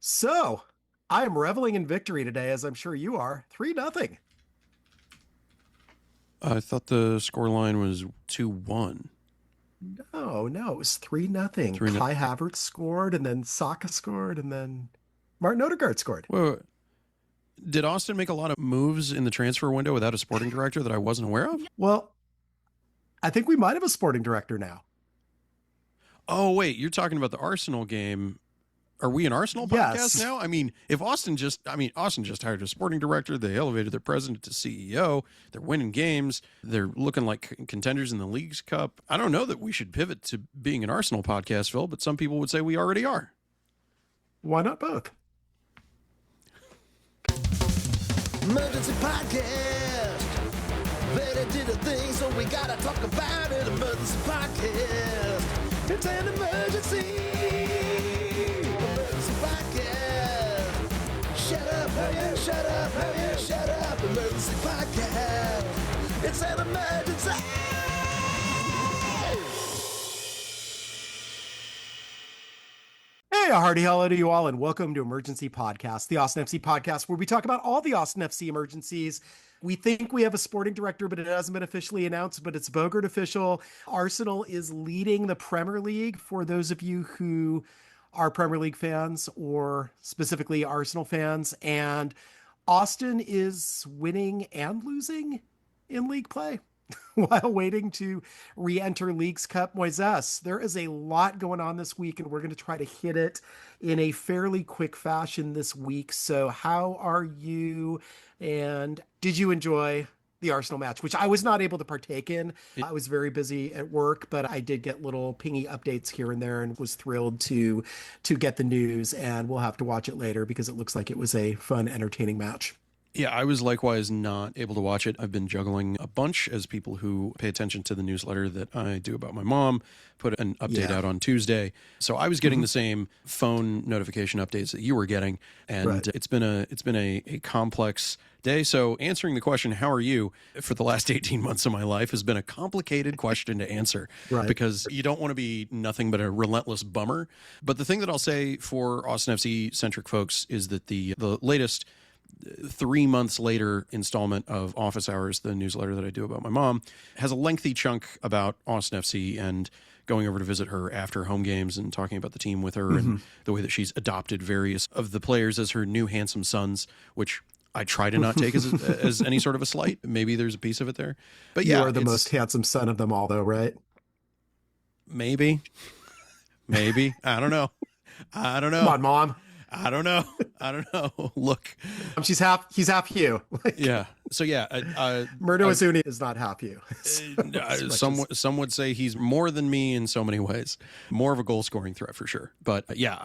So, I am reveling in victory today, as I'm sure you are. 3-0. I thought the score line was 2-1. No, no, it was 3-0. 3 no. Kai Havertz scored, and then Saka scored, and then Martin Odegaard scored. Wait, wait. Did Austin make a lot of moves in the transfer window without a sporting director that I wasn't aware of? Well, I think we might have a sporting director now. Oh, wait, you're talking about the Arsenal game. Are we an Arsenal podcast Yes. now? if Austin just hired a sporting director. They elevated their president to CEO. They're winning games. They're looking like contenders in the League's Cup. I don't know that we should pivot to being an Arsenal podcast, Phil, but some people would say we already are. Why not both? Emergency podcast. Verde did a thing, so we gotta talk about it. Emergency podcast. It's an emergency. Emergency podcast. Shut up, hell yeah, shut up, hell yeah, shut up. Emergency podcast. It's an emergency. Hey, a hearty hello to you all, and welcome to Emergency Podcast, the Austin FC podcast, where we talk about all the Austin FC emergencies. We think we have a sporting director, but it hasn't been officially announced, but it's Bogart official. Arsenal is leading the Premier League. For those of you who are Premier League fans, or specifically Arsenal fans, and Austin is winning and losing in league play while waiting to re-enter League's Cup. Moisés, there is a lot going on this week, and we're going to try to hit it in a fairly quick fashion this week. So how are you, and did you enjoy the Arsenal match, which I was not able to partake in? I was very busy at work, but I did get little pingy updates here and there and was thrilled to get the news, and we'll have to watch it later because it looks like it was a fun, entertaining match. Yeah, I was likewise not able to watch it. I've been juggling a bunch, as people who pay attention to the newsletter that I do about my mom put an update out on Tuesday. So I was getting the same phone notification updates that you were getting, and it's been a complex day. So answering the question, how are you, for the last 18 months of my life has been a complicated question to answer, because you don't want to be nothing but a relentless bummer. But the thing that I'll say for Austin FC centric folks is that the latest 3 months later installment of Office Hours, the newsletter that I do about my mom, has a lengthy chunk about Austin FC and going over to visit her after home games and talking about the team with her and the way that she's adopted various of the players as her new handsome sons, which I try to not take as any sort of a slight. Maybe there's a piece of it there. But yeah, you are the most handsome son of them all, though, right? Maybe. I don't know. Come on, Mom. I don't know. Look, he's half you. Yeah. So yeah, Murdo Azuni is not half you. Some would say he's more than me in so many ways, more of a goal scoring threat for sure. But yeah,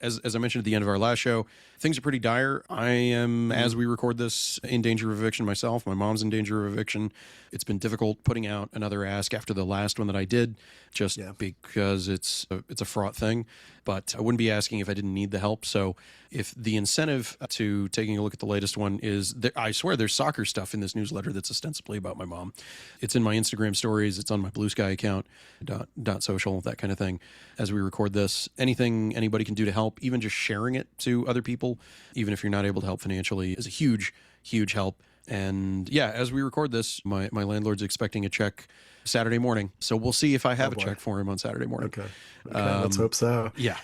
as I mentioned at the end of our last show, things are pretty dire. I am, as we record this, in danger of eviction myself. My mom's in danger of eviction. It's been difficult putting out another ask after the last one that I did, just because it's a fraught thing. But I wouldn't be asking if I didn't need the help. So if the incentive to taking a look at the latest one is, I swear there's soccer stuff in this newsletter that's ostensibly about my mom. It's in my Instagram stories. It's on my Blue Sky account, dot social, that kind of thing. As we record this, anything anybody can do to help, even just sharing it to other people, even if you're not able to help financially, is a huge, huge help. And yeah, as we record this, my landlord's expecting a check Saturday morning. So we'll see if I have a check for him on Saturday morning. Okay, let's hope so. Yeah.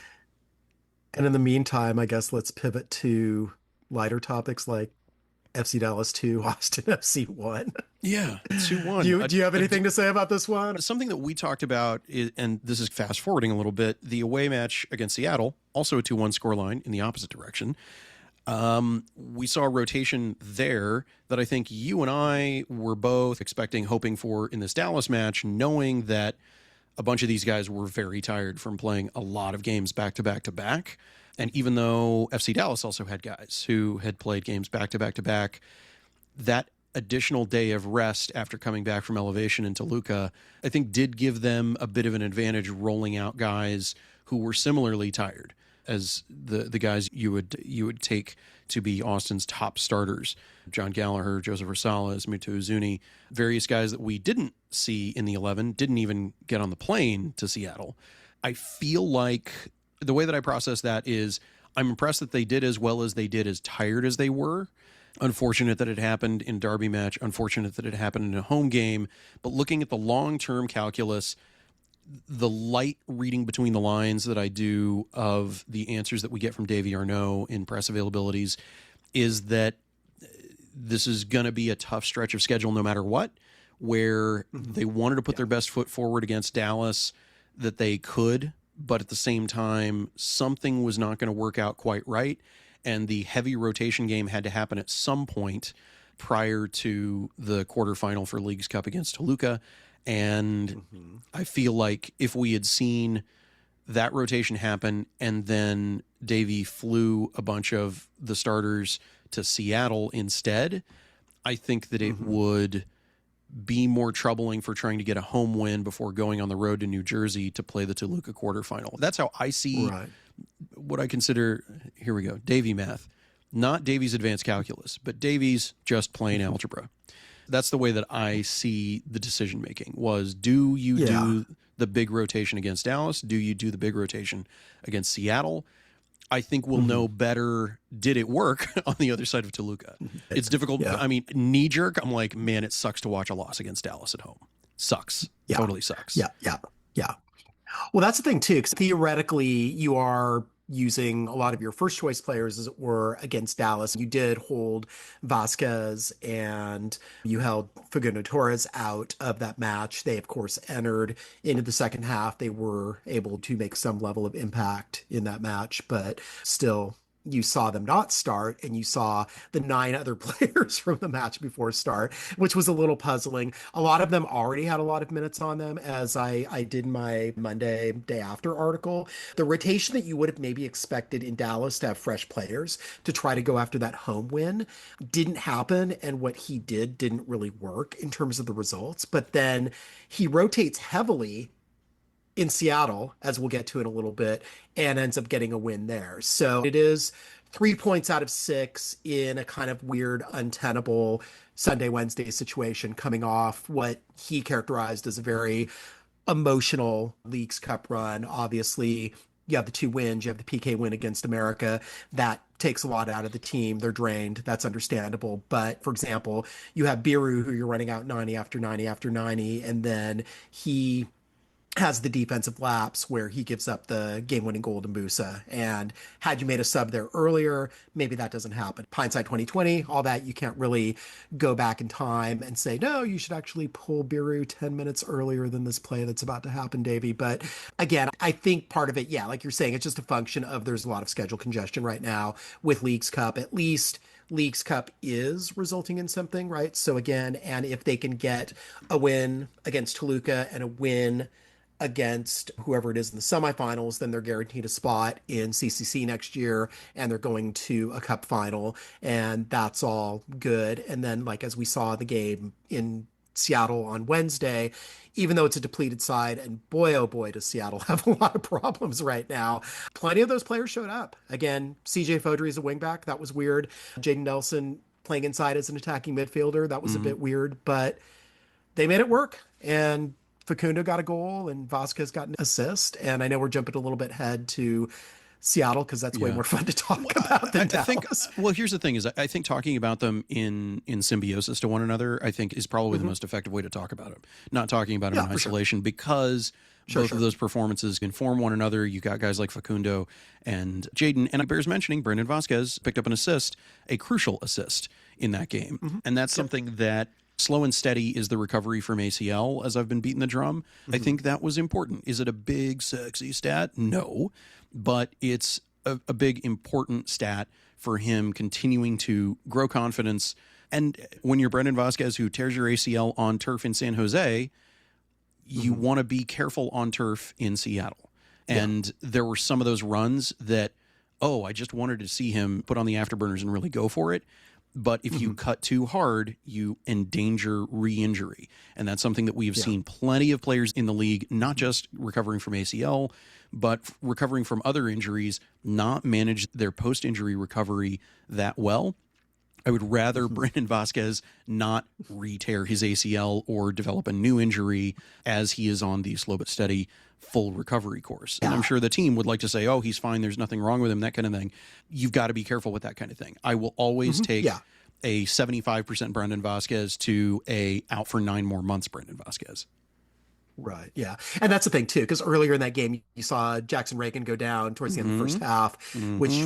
And in the meantime, I guess let's pivot to lighter topics like FC Dallas 2, Austin FC 1. Yeah, 2-1. Do you have anything to say about this one? Something that we talked about, and this is fast forwarding a little bit, the away match against Seattle, also a 2-1 scoreline in the opposite direction. We saw a rotation there that I think you and I were both expecting, hoping for in this Dallas match, knowing that a bunch of these guys were very tired from playing a lot of games back to back to back. And even though FC Dallas also had guys who had played games back to back to back, that additional day of rest after coming back from elevation in Toluca, I think did give them a bit of an advantage, rolling out guys who were similarly tired as the guys you would take to be Austin's top starters. John Gallagher, Joseph Rosales, Mutu Uzuni, various guys that we didn't see in the 11, didn't even get on the plane to Seattle. I feel like the way that I process that is I'm impressed that they did as well as they did, as tired as they were. Unfortunate that it happened in a derby match. Unfortunate that it happened in a home game. But looking at the long-term calculus, the light reading between the lines that I do of the answers that we get from Davy Arnaud in press availabilities is that this is going to be a tough stretch of schedule no matter what, where they wanted to put their best foot forward against Dallas, that they could, but at the same time, something was not going to work out quite right. And the heavy rotation game had to happen at some point prior to the quarterfinal for Leagues Cup against Toluca. And I feel like if we had seen that rotation happen and then Davy flew a bunch of the starters to Seattle instead, I think that it would be more troubling for trying to get a home win before going on the road to New Jersey to play the Toluca quarterfinal. That's how I see what I consider, here we go, Davy math. Not Davy's advanced calculus, but Davy's just plain algebra. That's the way that I see the decision making was, do you do the big rotation against Dallas? Do you do the big rotation against Seattle? I think we'll know better. Did it work on the other side of Toluca? It's difficult. Yeah. I mean, knee jerk. I'm like, man, it sucks to watch a loss against Dallas at home. Sucks. Yeah. Totally sucks. Yeah. Well, that's the thing too, because theoretically you are using a lot of your first choice players, as it were, against Dallas. You did hold Vasquez and you held Facundo Torres out of that match. They, of course, entered into the second half. They were able to make some level of impact in that match, but still, you saw them not start, and you saw the 9 other players from the match before start, which was a little puzzling. A lot of them already had a lot of minutes on them, as I did my Monday day after article. The rotation that you would have maybe expected in Dallas to have fresh players to try to go after that home win didn't happen, and what he did didn't really work in terms of the results. But then he rotates heavily in Seattle, as we'll get to in a little bit, and ends up getting a win there. So it is 3 points out of 6 in a kind of weird, untenable Sunday, Wednesday situation, coming off what he characterized as a very emotional Leagues Cup run. Obviously, you have the 2 wins, you have the PK win against America. That takes a lot out of the team. They're drained. That's understandable. But for example, you have Biru, who you're running out 90 after 90 after 90, and then he has the defensive lapse where he gives up the game-winning goal to Musa. And had you made a sub there earlier, maybe that doesn't happen. Hindsight 2020, all that, you can't really go back in time and say, no, you should actually pull Biru 10 minutes earlier than this play that's about to happen, Davey. But again, I think part of it, like you're saying, it's just a function of there's a lot of schedule congestion right now with Leagues Cup. At least Leagues Cup is resulting in something, right? So again, and if they can get a win against Toluca and a win against whoever it is in the semifinals, then they're guaranteed a spot in CCC next year, and they're going to a cup final, and that's all good. And then, like, as we saw the game in Seattle on Wednesday, even though it's a depleted side, and boy, oh boy, does Seattle have a lot of problems right now. Plenty of those players showed up. Again, CJ Fodry is a wingback. That was weird. Jayden Nelson playing inside as an attacking midfielder. That was a bit weird, but they made it work. And Facundo got a goal and Vasquez got an assist. And I know we're jumping a little bit ahead to Seattle because that's way more fun to talk about than Dallas. Well, here's the thing is I think talking about them in symbiosis to one another, I think is probably the most effective way to talk about them. Not talking about them in isolation because both of those performances inform one another. You got guys like Facundo and Jayden, and it bears mentioning Brandon Vasquez picked up an assist, a crucial assist in that game. And that's something that slow and steady is the recovery from ACL, as I've been beating the drum. I think that was important. Is it a big, sexy stat? No, but it's a big, important stat for him continuing to grow confidence. And when you're Brandon Vasquez, who tears your ACL on turf in San Jose, you want to be careful on turf in Seattle. And there were some of those runs that, I just wanted to see him put on the afterburners and really go for it. But if you cut too hard, you endanger re-injury. And that's something that we have seen plenty of players in the league, not just recovering from ACL, but recovering from other injuries, not manage their post-injury recovery that well. I would rather Brandon Vasquez not re-tear his ACL or develop a new injury as he is on the slow but steady full recovery course. And I'm sure the team would like to say, oh, he's fine, there's nothing wrong with him, that kind of thing. You've got to be careful with that kind of thing. I will always take a 75% Brandon Vasquez to a out for 9 more months Brandon Vasquez. Right. Yeah. And that's the thing, too, because earlier in that game, you saw Jackson Reagan go down towards the end of the first half, which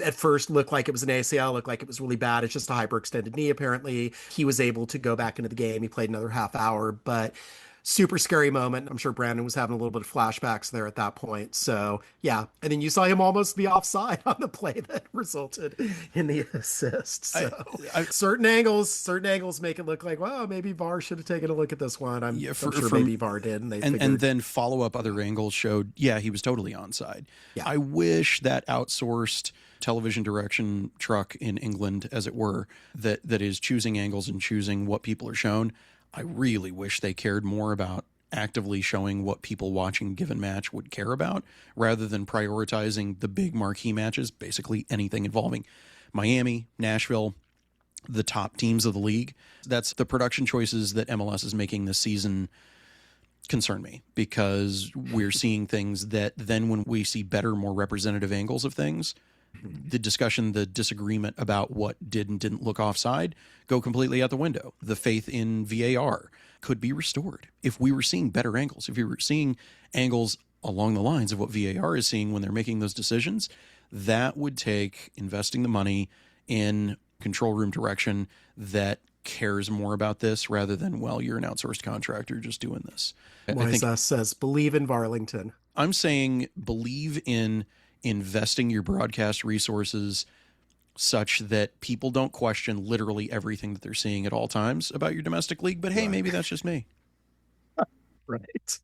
at first looked like it was an ACL, looked like it was really bad. It's just a hyperextended knee, apparently. He was able to go back into the game. He played another half hour, but super scary moment. I'm sure Brandon was having a little bit of flashbacks there at that point. So, yeah. And then you saw him almost be offside on the play that resulted in the assist. So, certain angles make it look like, well, maybe VAR should have taken a look at this one. I'm sure maybe VAR did. And then follow-up other angles showed, he was totally onside. Yeah. I wish that outsourced television direction truck in England, as it were, that is choosing angles and choosing what people are shown. I really wish they cared more about actively showing what people watching a given match would care about, rather than prioritizing the big marquee matches, basically anything involving Miami, Nashville, the top teams of the league. That's the production choices that MLS is making this season concern me, because we're seeing things that then when we see better, more representative angles of things, the discussion, the disagreement about what did and didn't look offside go completely out the window. The faith in VAR could be restored if we were seeing better angles, if we were seeing angles along the lines of what VAR is seeing when they're making those decisions. That would take investing the money in control room direction that cares more about this, rather than, well, you're an outsourced contractor just doing this. Moisés says, believe in Varlington. I'm saying believe in investing your broadcast resources such that people don't question literally everything that they're seeing at all times about your domestic league. But hey, maybe that's just me. Right.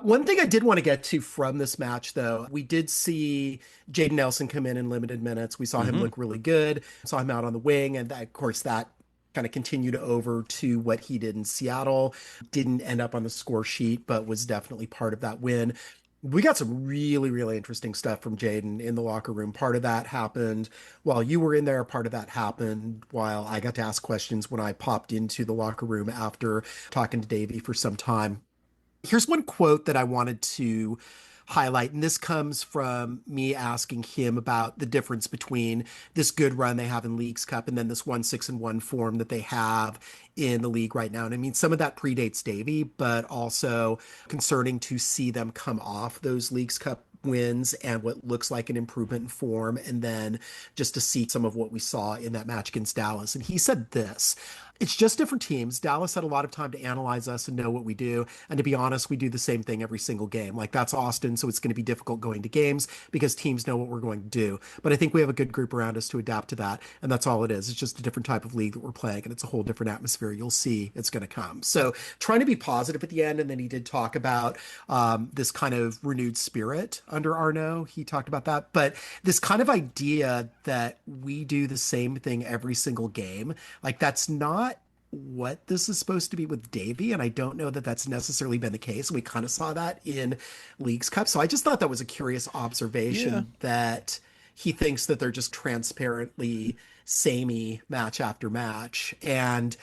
One thing I did want to get to from this match, though, we did see Jayden Nelson come in limited minutes. We saw him look really good, saw him out on the wing, and that, of course, that kind of continued over to what he did in Seattle. Didn't end up on the score sheet, but was definitely part of that win. We got some really, really interesting stuff from Jayden in the locker room. Part of that happened while you were in there. Part of that happened while I got to ask questions when I popped into the locker room after talking to Davy for some time. Here's one quote that I wanted to highlight, and this comes from me asking him about the difference between this good run they have in Leagues Cup and then this 1-6-1 form that they have in the league right now. And I mean, some of that predates Davy, but also concerning to see them come off those Leagues Cup wins and what looks like an improvement in form, and then just to see some of what we saw in that match against Dallas. And he said this: it's just different teams. Dallas had a lot of time to analyze us and know what we do. And to be honest, we do the same thing every single game. Like, that's Austin, so it's going to be difficult going to games because teams know what we're going to do. But I think we have a good group around us to adapt to that. And that's all it is. It's just a different type of league that we're playing, and it's a whole different atmosphere. You'll see it's going to come. So trying to be positive at the end. And then he did talk about this kind of renewed spirit under Arnaud. He talked about that. But this kind of idea that we do the same thing every single game, like, that's not what this is supposed to be with Davy, and I don't know that that's necessarily been the case. We kind of saw that in Leagues Cup, so I just thought that was a curious observation that he thinks that they're just transparently samey match after match. And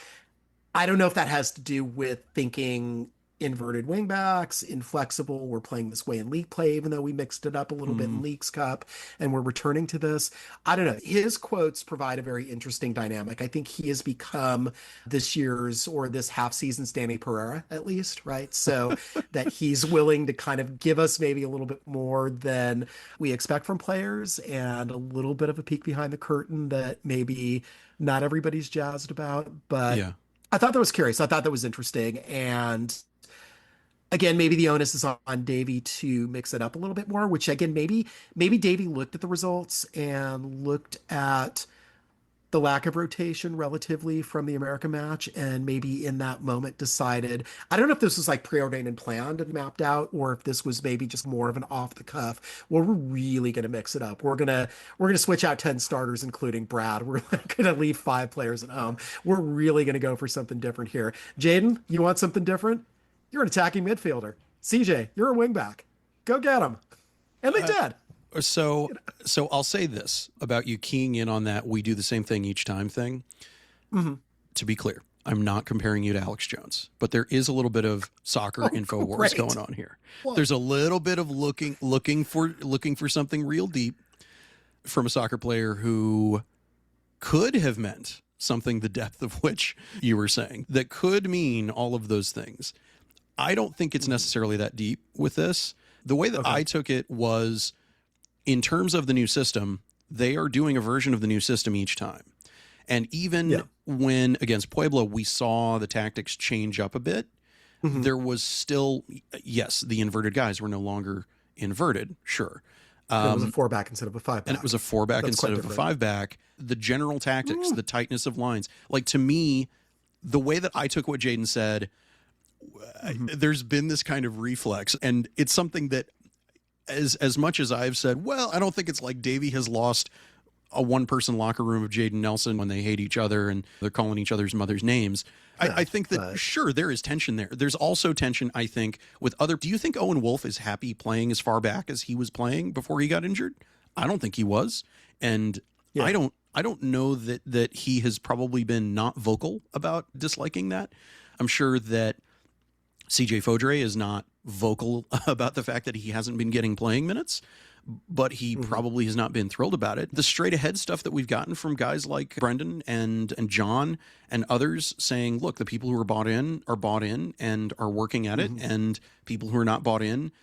I don't know if that has to do with thinking inverted wingbacks, inflexible, we're playing this way in league play, even though we mixed it up a little bit in Leagues Cup, and we're returning to this. I don't know. His quotes provide a very interesting dynamic. I think he has become this year's, or this half season's, Danny Pereira, at least, right? So that he's willing to kind of give us maybe a little bit more than we expect from players, and a little bit of a peek behind the curtain that maybe not everybody's jazzed about. But I thought that was curious. I thought that was interesting. And again, maybe the onus is on Davy to mix it up a little bit more, which, again, maybe Davy looked at the results and looked at the lack of rotation relatively from the America match, and maybe in that moment decided, I don't know if this was like preordained and planned and mapped out, or if this was maybe just more of an off the cuff, well, we're really going to mix it up. We're going to switch out 10 starters, including Brad. We're going to leave 5 players at home. We're really going to go for something different here. Jayden, you want something different? You're an attacking midfielder. CJ, you're a wingback. Go get him. And they did. So I'll say this about you keying in on that we do the same thing each time thing. Mm-hmm. To be clear, I'm not comparing you to Alex Jones, but there is a little bit of soccer info wars going on here. Well, there's a little bit of looking for something real deep from a soccer player who could have meant something the depth of which you were saying, that could mean all of those things. I don't think it's necessarily that deep with this. The way that I took it was, in terms of the new system, they are doing a version of the new system each time. And even when against Puebla, we saw the tactics change up a bit, there was still, yes, the inverted guys were no longer inverted, sure. It was a 4-back instead of a 5-back. And it was a 4-back instead of a 5-back. The general tactics, the tightness of lines. Like, to me, the way that I took what Jayden said, there's been this kind of reflex. And it's something that, as much as I've said, well, I don't think it's like Davy has lost a one-person locker room of Jayden Nelson when they hate each other and they're calling each other's mother's names. I think that, sure, there is tension there. There's also tension, I think, with other... Do you think Owen Wolff is happy playing as far back as he was playing before he got injured? I don't think he was. And I don't know that he has probably been not vocal about disliking that. I'm sure that CJ Fodre is not vocal about the fact that he hasn't been getting playing minutes, but he probably has not been thrilled about it. The straight ahead stuff that we've gotten from guys like Brendan and John and others saying, look, the people who are bought in and are working at it, and people who are not bought in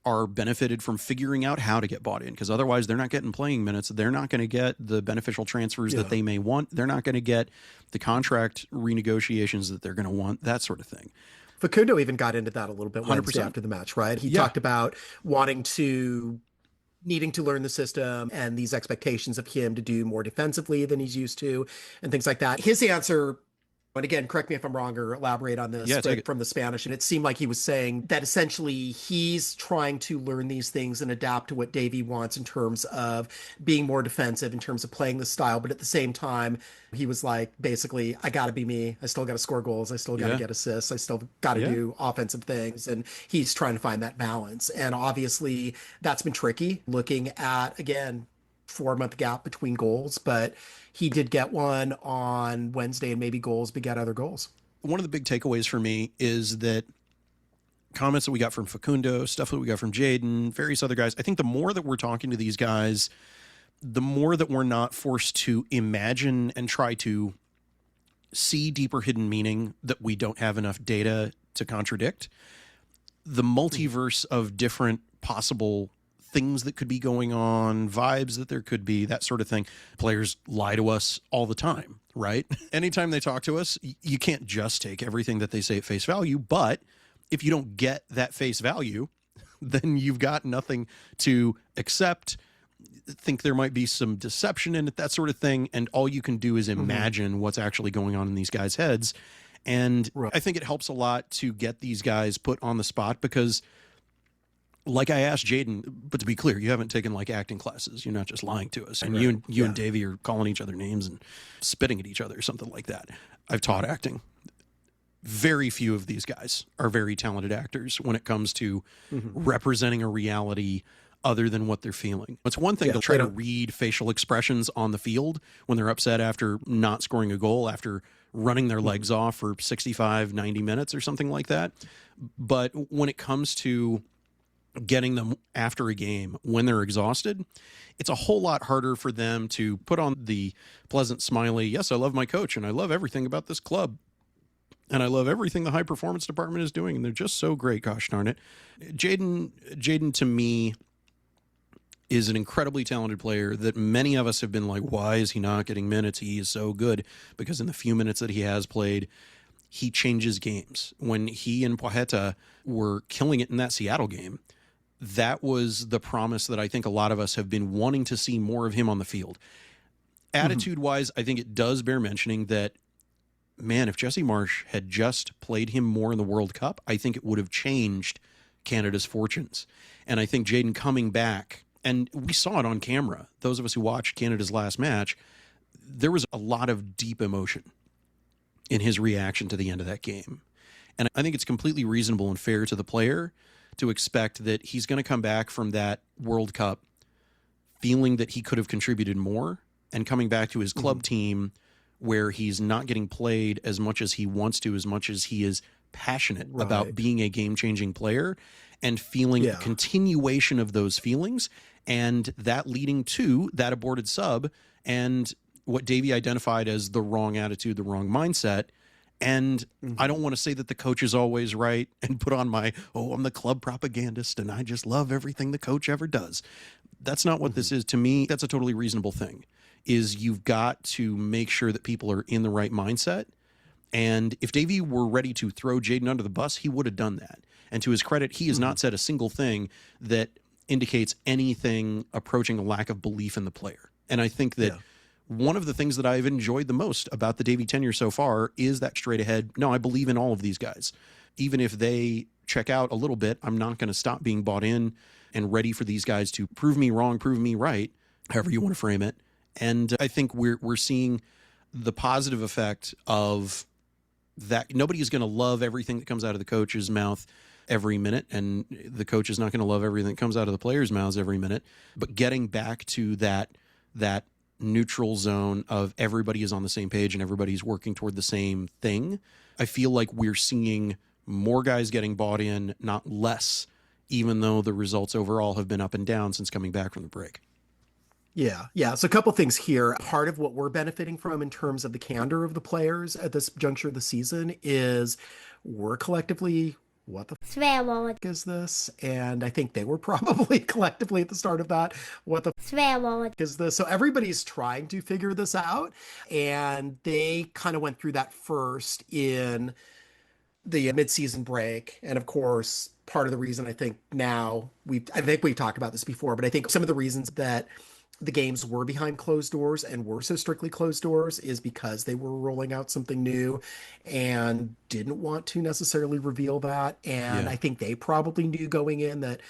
are benefited from figuring out how to get bought in, because otherwise they're not getting playing minutes. They're not going to get the beneficial transfers that they may want. They're not going to get the contract renegotiations that they're going to want, that sort of thing. Facundo even got into that a little bit 100%. After the match, right? He talked about needing to learn the system and these expectations of him to do more defensively than he's used to and things like that. His answer, and again, correct me if I'm wrong or elaborate on this, but from the Spanish, and it seemed like he was saying that essentially he's trying to learn these things and adapt to what Davy wants in terms of being more defensive, in terms of playing the style. But at the same time, he was like, basically, I got to be me. I still got to score goals. I still got to get assists. I still got to do offensive things. And he's trying to find that balance. And obviously, that's been tricky, looking at, again, 4-month gap between goals, but he did get one on Wednesday, and maybe goals beget other goals. One of the big takeaways for me is that comments that we got from Facundo, stuff that we got from Jayden, various other guys, I think the more that we're talking to these guys, the more that we're not forced to imagine and try to see deeper hidden meaning that we don't have enough data to contradict. The multiverse of different possible things that could be going on, vibes that there could be, that sort of thing. Players lie to us all the time, right? Anytime they talk to us, you can't just take everything that they say at face value, but if you don't get that face value, then you've got nothing to accept, think there might be some deception in it, that sort of thing, and all you can do is imagine what's actually going on in these guys' heads. And I think it helps a lot to get these guys put on the spot, because like I asked Jayden, but to be clear, you haven't taken like acting classes. You're not just lying to us. And you and Davy are calling each other names and spitting at each other or something like that. I've taught acting. Very few of these guys are very talented actors when it comes to representing a reality other than what they're feeling. It's one thing to try to read facial expressions on the field when they're upset after not scoring a goal, after running their legs off for 65, 90 minutes or something like that. But when it comes to getting them after a game when they're exhausted, it's a whole lot harder for them to put on the pleasant smiley, yes, I love my coach and I love everything about this club and I love everything the high performance department is doing and they're just so great, gosh darn it. Jayden to me is an incredibly talented player that many of us have been like, why is he not getting minutes? He is so good. Because in the few minutes that he has played, he changes games. When he and Poeta were killing it in that Seattle game, that was the promise that I think a lot of us have been wanting to see more of him on the field. Attitude-wise, I think it does bear mentioning that, man, if Jesse Marsch had just played him more in the World Cup, I think it would have changed Canada's fortunes. And I think Jayden coming back, and we saw it on camera, those of us who watched Canada's last match, there was a lot of deep emotion in his reaction to the end of that game. And I think it's completely reasonable and fair to the player to expect that he's going to come back from that World Cup feeling that he could have contributed more, and coming back to his club team where he's not getting played as much as he wants to, as much as he is passionate about being a game-changing player, and feeling a continuation of those feelings, and that leading to that aborted sub and what Davy identified as the wrong attitude, the wrong mindset. And I don't want to say that the coach is always right and put on my, I'm the club propagandist and I just love everything the coach ever does. That's not what this is. To me, that's a totally reasonable thing, is you've got to make sure that people are in the right mindset. And if Davy were ready to throw Jayden under the bus, he would have done that. And to his credit, he has not said a single thing that indicates anything approaching a lack of belief in the player. And I think that one of the things that I've enjoyed the most about the Davy tenure so far is that straight ahead, no, I believe in all of these guys. Even if they check out a little bit, I'm not going to stop being bought in and ready for these guys to prove me wrong, prove me right, however you want to frame it. And I think we're seeing the positive effect of that. Nobody is going to love everything that comes out of the coach's mouth every minute, and the coach is not going to love everything that comes out of the players' mouths every minute. But getting back to that neutral zone of everybody is on the same page and everybody's working toward the same thing, I feel like we're seeing more guys getting bought in, not less, even though the results overall have been up and down since coming back from the break. Yeah. So a couple things here. Part of what we're benefiting from in terms of the candor of the players at this juncture of the season is we're collectively, what the f is this? And I think they were probably collectively at the start of that, what the f is this? So everybody's trying to figure this out. And they kind of went through that first in the midseason break. And of course, part of the reason I think we've talked about this before, but I think some of the reasons that the games were behind closed doors and were so strictly closed doors is because they were rolling out something new and didn't want to necessarily reveal that. And I think they probably knew going in that,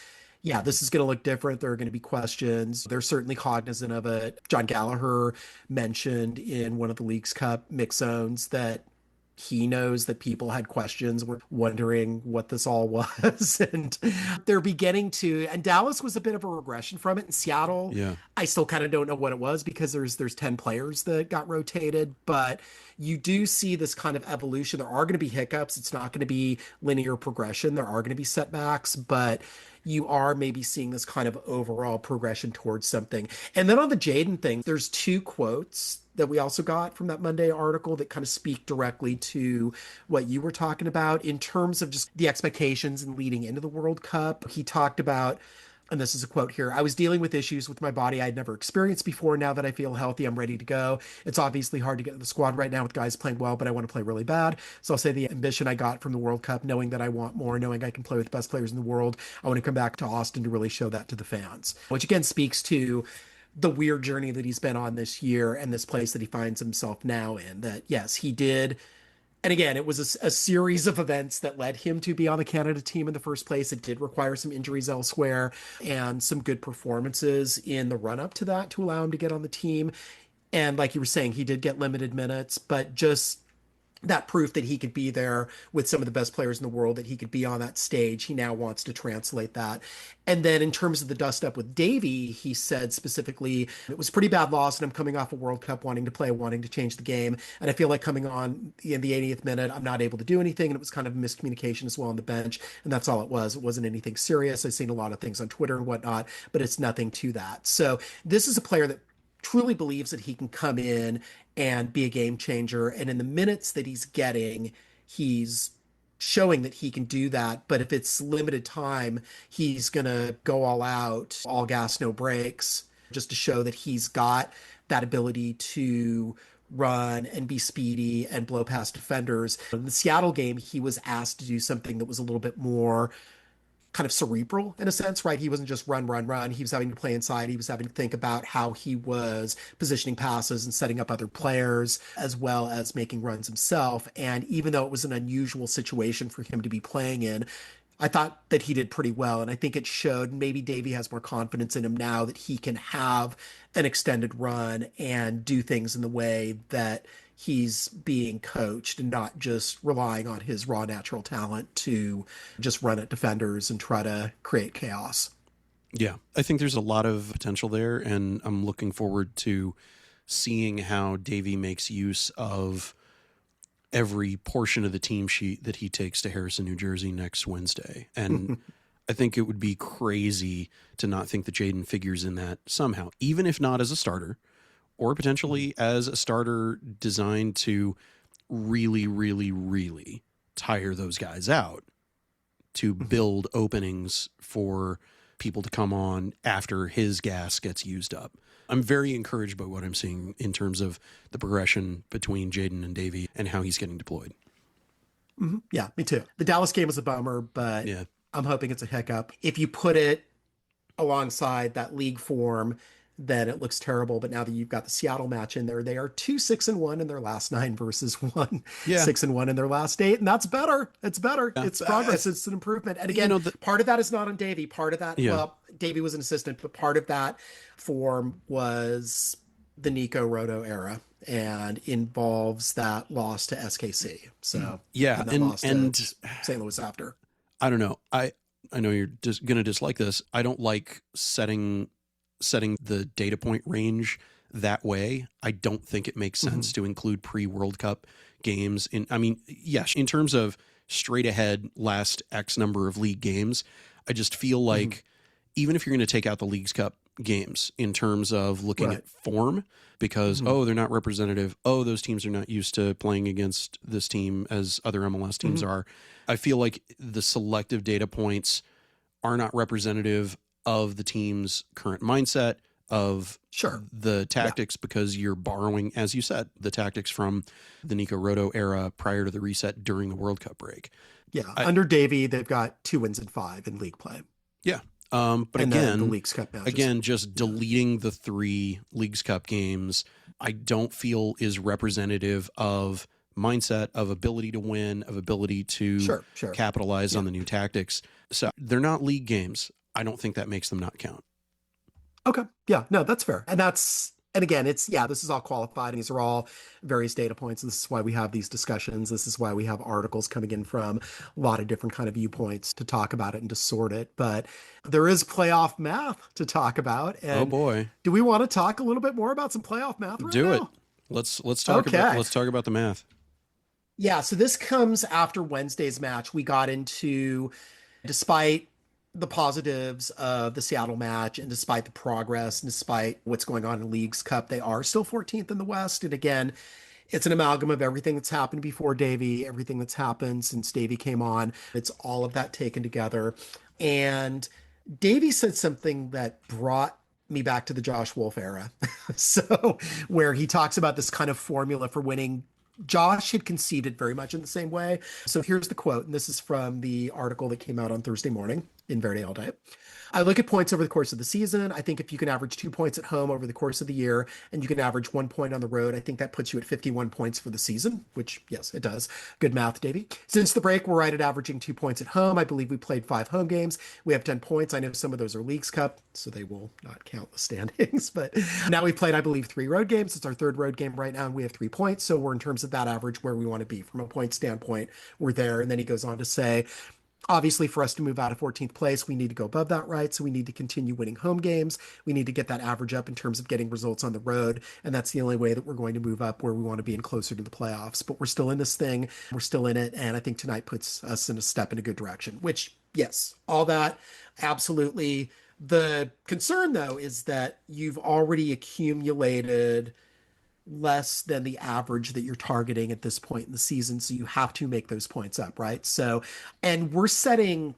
this is going to look different. There are going to be questions. They're certainly cognizant of it. John Gallagher mentioned in one of the Leagues Cup mix zones that he knows that people had questions, were wondering what this all was. And they're beginning to, and Dallas was a bit of a regression from it. In Seattle, I still kind of don't know what it was because there's 10 players that got rotated, but you do see this kind of evolution. There are going to be hiccups. It's not going to be linear progression. There are going to be setbacks, but you are maybe seeing this kind of overall progression towards something. And then on the Jayden thing, there's two quotes that we also got from that Monday article that kind of speak directly to what you were talking about in terms of just the expectations and leading into the World Cup. He talked about, and this is a quote here, "I was dealing with issues with my body I'd never experienced before. Now that I feel healthy, I'm ready to go. It's obviously hard to get in the squad right now with guys playing well, but I want to play really bad. So I'll say the ambition I got from the World Cup, knowing that I want more, knowing I can play with the best players in the world. I want to come back to Austin to really show that to the fans," which again speaks to the weird journey that he's been on this year and this place that he finds himself now in. That yes, he did. And again, it was a series of events that led him to be on the Canada team in the first place. It did require some injuries elsewhere and some good performances in the run-up to that to allow him to get on the team. And like you were saying, he did get limited minutes, but just that proof that he could be there with some of the best players in the world, that he could be on that stage, he now wants to translate that. And then in terms of the dust up with Davy, he said specifically, "It was a pretty bad loss, and I'm coming off a World Cup wanting to play, wanting to change the game. And I feel like coming on in the 80th minute, I'm not able to do anything. And it was kind of miscommunication as well on the bench. And that's all it was. It wasn't anything serious. I've seen a lot of things on Twitter and whatnot, but it's nothing to that." So this is a player that truly believes that he can come in and be a game changer. And in the minutes that he's getting, he's showing that he can do that. But if it's limited time, he's going to go all out, all gas, no brakes, just to show that he's got that ability to run and be speedy and blow past defenders. In the Seattle game, he was asked to do something that was a little bit more kind of cerebral in a sense, right? He wasn't just run. He was having to play inside. He was having to think about how he was positioning passes and setting up other players, as well as making runs himself. And even though it was an unusual situation for him to be playing in, I thought that he did pretty well. And I think it showed maybe Davy has more confidence in him now that he can have an extended run and do things in the way that he's being coached and not just relying on his raw natural talent to just run at defenders and try to create chaos. Yeah, I think there's a lot of potential there, and I'm looking forward to seeing how Davy makes use of every portion of the team sheet that he takes to Harrison, New Jersey next Wednesday. And I think it would be crazy to not think that Jayden figures in that somehow, even if not as a starter, or potentially as a starter designed to really, really, really tire those guys out to build openings for people to come on after his gas gets used up. I'm very encouraged by what I'm seeing in terms of the progression between Jayden and Davy and how he's getting deployed. Mm-hmm. Yeah, me too. The Dallas game was a bummer, but yeah. I'm hoping it's a hiccup. If you put it alongside that league form, then it looks terrible. But now that you've got the Seattle match in there, they are 2-6-1 in their last 9 versus 1-6-1 in their last 8. And that's better. It's better. Yeah. It's progress. It's an improvement. And again, part of that is not on Davy. Part of that, well, Davy was an assistant, but part of that form was the Nico Roto era and involves that loss to SKC. So yeah, and St. Louis after. I don't know. I know you're just going to dislike this. I don't like setting the data point range that way. I don't think it makes sense to include pre-World Cup games in. I mean, yes, in terms of straight ahead last X number of league games, I just feel like even if you're going to take out the Leagues Cup games in terms of looking at form, because they're not representative, those teams are not used to playing against this team as other MLS teams are. I feel like the selective data points are not representative of the team's current mindset, of the tactics, because you're borrowing, as you said, the tactics from the Nico Roto era prior to the reset during the World Cup break. Yeah, under Davy, they've got 2 wins and 5 in league play. Yeah. But again, the Leagues Cup matches. Again, just deleting the 3 Leagues Cup games, I don't feel is representative of mindset, of ability to win, of ability to capitalize on the new tactics. So they're not league games. I don't think that makes them not count. Okay. Yeah, no, that's fair. And again, this is all qualified, and these are all various data points. And this is why we have these discussions. This is why we have articles coming in from a lot of different kind of viewpoints to talk about it and to sort it. But there is playoff math to talk about. And oh boy. Do we want to talk a little bit more about some playoff math right Do now? it. Let's talk about the math. Yeah, so this comes after Wednesday's match. We got into, despite the positives of the Seattle match, and despite the progress, and despite what's going on in Leagues Cup, they are still 14th in the West. And again, it's an amalgam of everything that's happened before Davy, everything that's happened since Davy came on. It's all of that taken together. And Davy said something that brought me back to the Josh Wolf era. So where he talks about this kind of formula for winning. Josh had conceived it very much in the same way. So here's the quote, and this is from the article that came out on Thursday morning in Verde all day. I look at points over the course of the season. I think if you can average 2 points at home over the course of the year, and you can average 1 point on the road, I think that puts you at 51 points for the season, which, yes, it does. Good math, Davey. Since the break, we're right at averaging 2 points at home. I believe we played 5 home games. We have 10 points. I know some of those are Leagues Cup, so they will not count the standings. But now we've played, I believe, 3 road games. It's our 3rd road game right now, and we have 3 points. So we're in terms of that average where we want to be. From a point standpoint, we're there. And then he goes on to say, obviously, for us to move out of 14th place, we need to go above that, right? So we need to continue winning home games. We need to get that average up in terms of getting results on the road. And that's the only way that we're going to move up where we want to be and closer to the playoffs. But we're still in this thing. We're still in it. And I think tonight puts us in a step in a good direction, which, yes, all that, absolutely. The concern, though, is that you've already accumulated less than the average that you're targeting at this point in the season. So you have to make those points up, right? So, and we're setting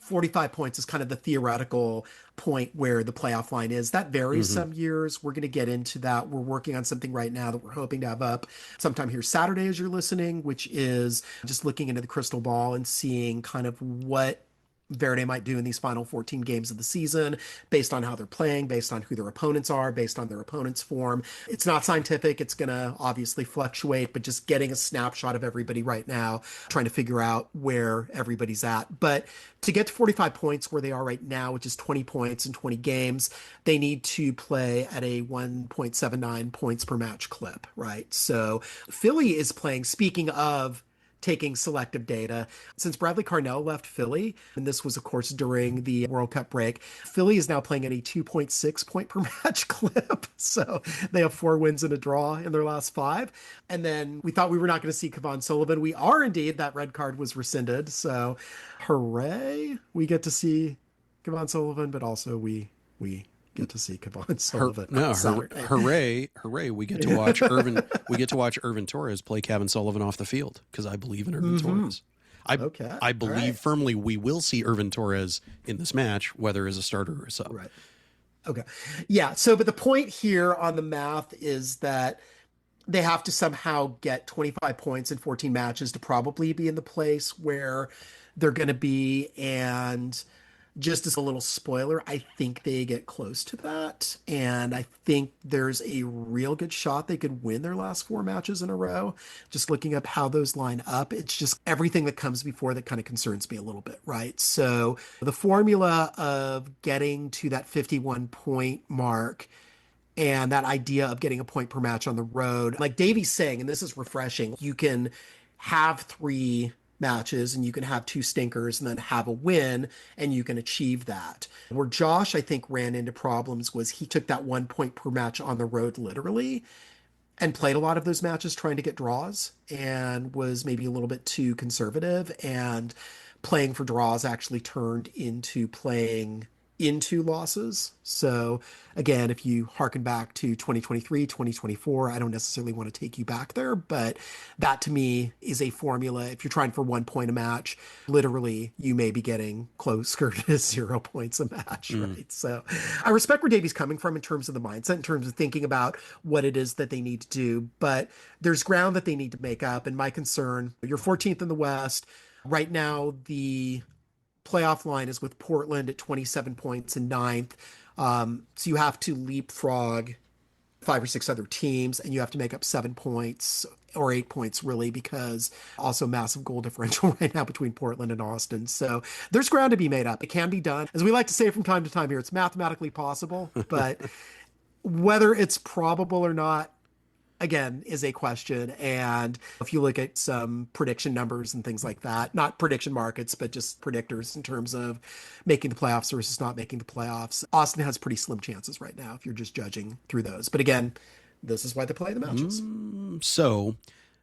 45 points as kind of the theoretical point where the playoff line is. That varies some years. We're going to get into that. We're working on something right now that we're hoping to have up sometime here Saturday as you're listening, which is just looking into the crystal ball and seeing kind of what Verde might do in these final 14 games of the season based on how they're playing, based on who their opponents are, based on their opponent's form. It's not scientific. It's going to obviously fluctuate, but just getting a snapshot of everybody right now, trying to figure out where everybody's at. But to get to 45 points where they are right now, which is 20 points in 20 games, they need to play at a 1.79 points per match clip, right? So Philly is playing, speaking of taking selective data. Since Bradley Carnell left Philly, and this was, of course, during the World Cup break, Philly is now playing at a 2.6 point per match clip. So they have 4 wins and a draw in their last 5. And then we thought we were not going to see Kevon Sullivan. We are indeed. That red card was rescinded. So hooray. We get to see Kevon Sullivan, but also we get to see Kevon Sullivan. Hooray! We get to watch Irvin. We get to watch Irvin Torres play Kevin Sullivan off the field because I believe in Irvin Torres. I believe firmly we will see Irvin Torres in this match, whether as a starter or a sub. Right. Okay. Yeah. So, but the point here on the math is that they have to somehow get 25 points in 14 matches to probably be in the place where they're going to be, and just as a little spoiler, I think they get close to that. And I think there's a real good shot they could win their last 4 matches in a row. Just looking up how those line up, it's just everything that comes before that kind of concerns me a little bit, right? So the formula of getting to that 51 point mark and that idea of getting a point per match on the road, like Davy's saying, and this is refreshing, you can have 3 matches and you can have 2 stinkers and then have a win and you can achieve that. Where Josh, I think, ran into problems was he took that 1 point per match on the road literally and played a lot of those matches trying to get draws and was maybe a little bit too conservative, and playing for draws actually turned into playing into losses. So again, if you harken back to 2023, 2024, I don't necessarily want to take you back there, but that to me is a formula. If you're trying for 1 point a match, literally you may be getting closer to 0 points a match, right? So I respect where Davy's coming from in terms of the mindset, in terms of thinking about what it is that they need to do, but there's ground that they need to make up. And my concern, you're 14th in the West. Right now, the playoff line is with Portland at 27 points and 9th. So you have to leapfrog 5 or 6 other teams, and you have to make up 7 points or 8 points really, because also massive goal differential right now between Portland and Austin. So there's ground to be made up. It can be done. As we like to say from time to time here, it's mathematically possible, but whether it's probable or not, again, is a question. And if you look at some prediction numbers and things like that, not prediction markets, but just predictors in terms of making the playoffs versus not making the playoffs, Austin has pretty slim chances right now if you're just judging through those. But again, this is why they play the matches. So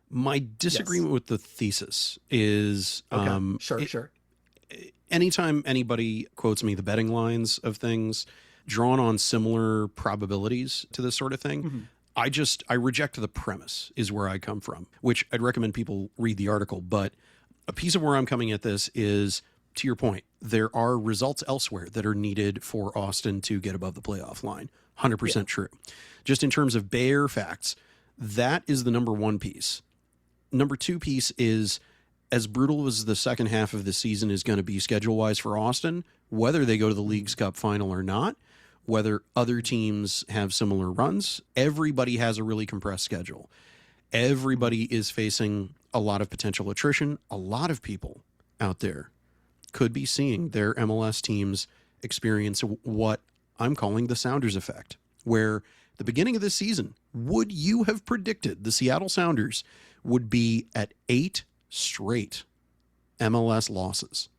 my disagreement with the thesis is... Sure. Anytime anybody quotes me the betting lines of things drawn on similar probabilities to this sort of thing, I reject the premise is where I come from, which I'd recommend people read the article. But a piece of where I'm coming at this is, to your point, there are results elsewhere that are needed for Austin to get above the playoff line. 100% true. Just in terms of bare facts, that is the number one piece. Number 2 piece is, as brutal as the second half of the season is going to be schedule-wise for Austin, whether they go to the League's Cup final or not, whether other teams have similar runs, everybody has a really compressed schedule. Everybody is facing a lot of potential attrition. A lot of people out there could be seeing their MLS teams experience what I'm calling the Sounders effect, where the beginning of this season, would you have predicted the Seattle Sounders would be at 8 straight MLS losses?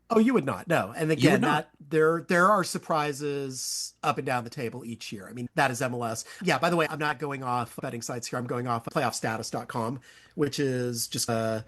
Oh, you would not. No. And again, there are surprises up and down the table each year. I mean, that is MLS. Yeah, by the way, I'm not going off betting sites here. I'm going off playoffstatus.com, which is just a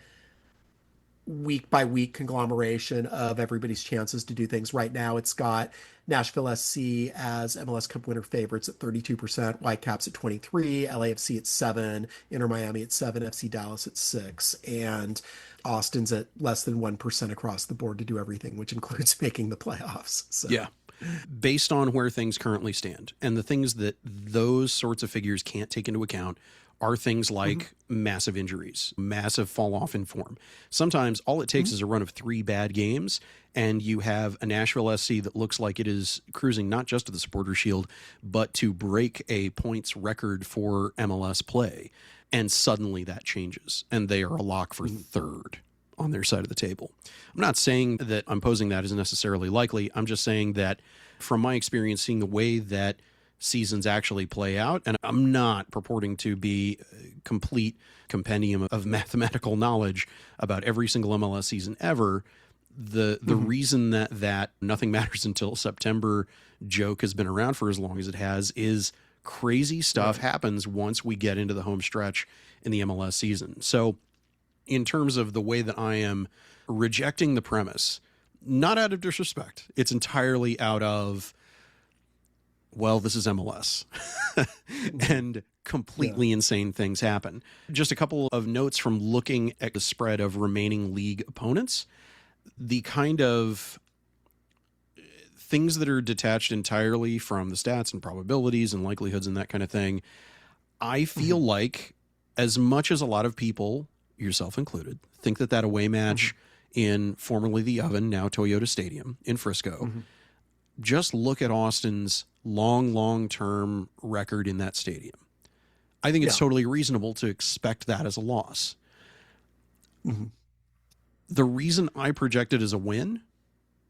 week by week conglomeration of everybody's chances to do things. Right now, it's got Nashville SC as MLS Cup winner favorites at 32%, Whitecaps at 23%, LAFC at 7%, Inter Miami at 7%, FC Dallas at 6%, and Austin's at less than 1% across the board to do everything, which includes making the playoffs. So. Yeah. Based on where things currently stand, and the things that those sorts of figures can't take into account are things like massive injuries, massive fall off in form. Sometimes all it takes is a run of 3 bad games, and you have a Nashville SC that looks like it is cruising not just to the Supporter Shield, but to break a points record for MLS play. And suddenly that changes, and they are a lock for 3rd on their side of the table. I'm not saying that I'm posing that as necessarily likely. I'm just saying that from my experience, seeing the way that seasons actually play out, and I'm not purporting to be complete compendium of mathematical knowledge about every single MLS season ever. The reason that nothing matters until September joke has been around for as long as it has is crazy stuff happens once we get into the home stretch in the MLS season. So in terms of the way that I am rejecting the premise, not out of disrespect, it's entirely out of, well, this is MLS and completely insane things happen. Just a couple of notes from looking at the spread of remaining league opponents. The kind of things that are detached entirely from the stats and probabilities and likelihoods and that kind of thing, I feel like as much as a lot of people, yourself included, think that away match in formerly the Oven, now Toyota Stadium in Frisco, just look at Austin's long-term record in that stadium. I think it's totally reasonable to expect that as a loss. The reason I project it as a win,